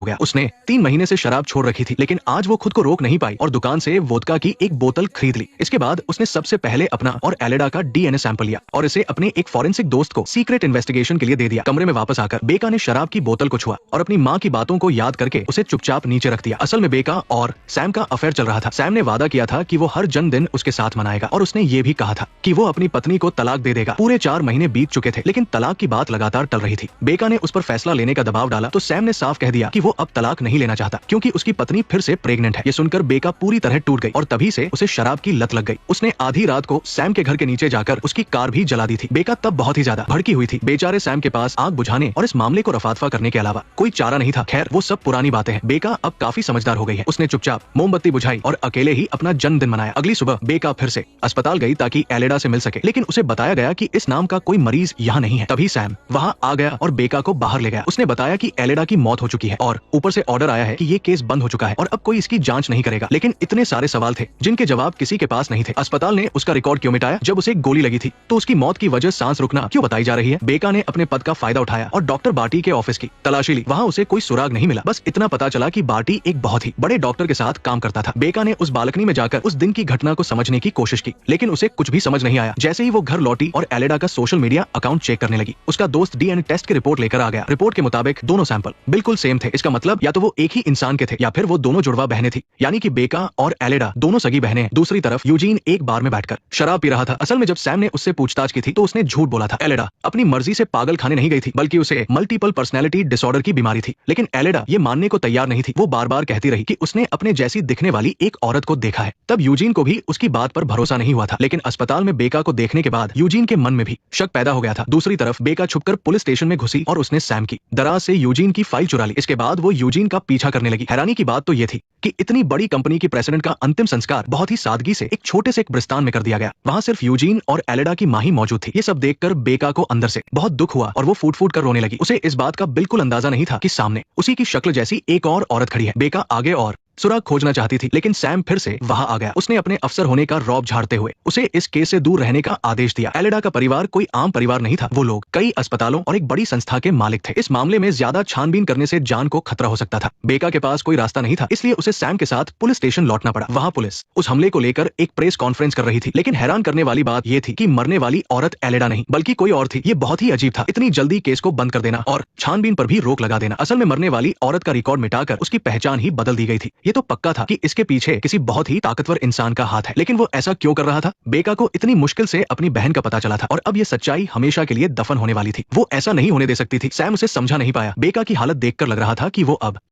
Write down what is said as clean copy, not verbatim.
हो गया। उसने 3 महीने से शराब छोड़ रखी थी, लेकिन आज वो खुद को रोक नहीं पाई और दुकान से वोदका की एक बोतल खरीद ली। इसके बाद उसने सबसे पहले अपना और एलेडा का डीएनए सैंपल लिया और इसे अपने एक फॉरेंसिक दोस्त को सीक्रेट इन्वेस्टिगेशन के लिए दे दिया। कमरे में वापस आकर बेका ने शराब की बोतल को छुआ और अपनी माँ की बातों को याद करके उसे चुपचाप नीचे रख दिया। असल में बेका और सैम का अफेयर चल रहा था। सैम ने वादा किया था कि वो हर जन्मदिन उसके साथ मनाएगा और उसने ये भी कहा था कि वो अपनी पत्नी को तलाक दे देगा। पूरे 4 महीने बीत चुके थे, लेकिन तलाक की बात लगातार टल रही थी। बेका ने उस पर फैसला लेने का दबाव डाला तो सैम ने साफ कह दिया कि वो अब तलाक नहीं लेना चाहता, क्योंकि उसकी पत्नी फिर से प्रेग्नेंट है। ये सुनकर बेका पूरी तरह टूट गई और तभी से उसे शराब की लत लग गई। उसने आधी रात को सैम के घर के नीचे जाकर उसकी कार भी जला दी थी। बेका तब बहुत ही ज्यादा भड़की हुई थी। बेचारे सैम के पास आग बुझाने और इस मामले को रफादफा करने के अलावा कोई चारा नहीं था। खैर, वो सब पुरानी बातें हैं। बेका अब काफी समझदार हो गई है। उसने चुपचाप मोमबत्ती बुझाई और अकेले ही अपना जन्मदिन मनाया। अगली सुबह बेका फिर से अस्पताल गई ताकि एलेडा से मिल सके, लेकिन उसे बताया गया कि इस नाम का कोई मरीज यहाँ नहीं है। तभी सैम वहाँ आ गया और बेका को बाहर ले गया। उसने बताया कि एलेडा की मौत हो चुकी है और ऊपर से ऑर्डर आया है कि ये केस बंद हो चुका है और अब कोई इसकी जांच नहीं करेगा। लेकिन इतने सारे सवाल थे जिनके जवाब किसी के पास नहीं थे। अस्पताल ने उसका रिकॉर्ड क्यों मिटाया? जब उसे गोली लगी थी तो उसकी मौत की वजह सांस रुकना क्यों बताई जा रही है? बेका ने अपने पद का फायदा उठाया और डॉक्टर बार्टी के ऑफिस की तलाशी ली। वहाँ उसे कोई सुराग नहीं मिला। बस इतना पता चला कि बार्टी एक बहुत ही बड़े डॉक्टर के साथ काम करता था। बेका ने उस बालकनी में जाकर उस दिन की घटना को समझने की कोशिश की, लेकिन उसे कुछ भी समझ नहीं आया। जैसे ही वो घर लौटी और एलेडा का सोशल मीडिया अकाउंट चेक करने लगी, उसका दोस्त डीएनए टेस्ट की रिपोर्ट लेकर आ गया। रिपोर्ट के मुताबिक दोनों सैंपल बिल्कुल सेम थे। इसका मतलब या तो वो एक ही इंसान के थे या फिर वो दोनों जुड़वा बहनें थी, यानी कि बेका और एलेडा दोनों सगी बहनें हैं। दूसरी तरफ यूजीन एक बार में बैठकर शराब पी रहा था। असल में जब सैम ने उससे पूछताछ की थी तो उसने झूठ बोला था। एलेडा अपनी मर्जी से पागल खाने नहीं गई थी, बल्कि उसे मल्टीपल पर्सनैलिटी डिसऑर्डर की बीमारी थी। लेकिन एलेडा ये मानने को तैयार नहीं थी। वो बार बार कहती रही कि उसने अपने जैसी दिखने वाली एक औरत को देखा है। तब यूजीन को भी उसकी बात पर भरोसा नहीं हुआ था, लेकिन अस्पताल में बेका को देखने के बाद यूजीन के मन में भी शक पैदा हो गया था। दूसरी तरफ बेका छुपकर पुलिस स्टेशन में घुसी और उसने सैम की दराज से यूजीन की फाइल चुरा ली। इसके बाद वो यूजीन का पीछा करने लगी। हैरानी की बात तो ये थी कि इतनी बड़ी कंपनी की प्रेसिडेंट का अंतिम संस्कार बहुत ही सादगी से एक छोटे से कब्रिस्तान में कर दिया गया। वहाँ सिर्फ यूजीन और एलेडा की माँ ही मौजूद थी। ये सब देखकर बेका को अंदर से बहुत दुख हुआ और वो फूट फूट कर रोने लगी। उसे इस बात का बिल्कुल अंदाजा नहीं था कि सामने उसी की शक्ल जैसी एक और औरत खड़ी है। बेका आगे और सुराग खोजना चाहती थी, लेकिन सैम फिर से वहां आ गया। उसने अपने अफसर होने का रौब झाड़ते हुए उसे इस केस से दूर रहने का आदेश दिया। एलेडा का परिवार कोई आम परिवार नहीं था। वो लोग कई अस्पतालों और एक बड़ी संस्था के मालिक थे। इस मामले में ज्यादा छानबीन करने से जान को खतरा हो सकता था। बेका के पास कोई रास्ता नहीं था, इसलिए उसे सैम के साथ पुलिस स्टेशन लौटना पड़ा। वहाँ पुलिस उस हमले को लेकर एक प्रेस कॉन्फ्रेंस कर रही थी, लेकिन हैरान करने वाली बात यह थी कि मरने वाली औरत एलेडा नहीं बल्कि कोई और थी। ये बहुत ही अजीब था, इतनी जल्दी केस को बंद कर देना और छानबीन पर भी रोक लगा देना। असल में मरने वाली औरत का रिकॉर्ड मिटाकर उसकी पहचान ही बदल दी गई थी। ये तो पक्का था कि इसके पीछे किसी बहुत ही ताकतवर इंसान का हाथ है, लेकिन वो ऐसा क्यों कर रहा था? बेका को इतनी मुश्किल से अपनी बहन का पता चला था और अब ये सच्चाई हमेशा के लिए दफन होने वाली थी। वो ऐसा नहीं होने दे सकती थी। सैम उसे समझा नहीं पाया। बेका की हालत देखकर लग रहा था कि वो अब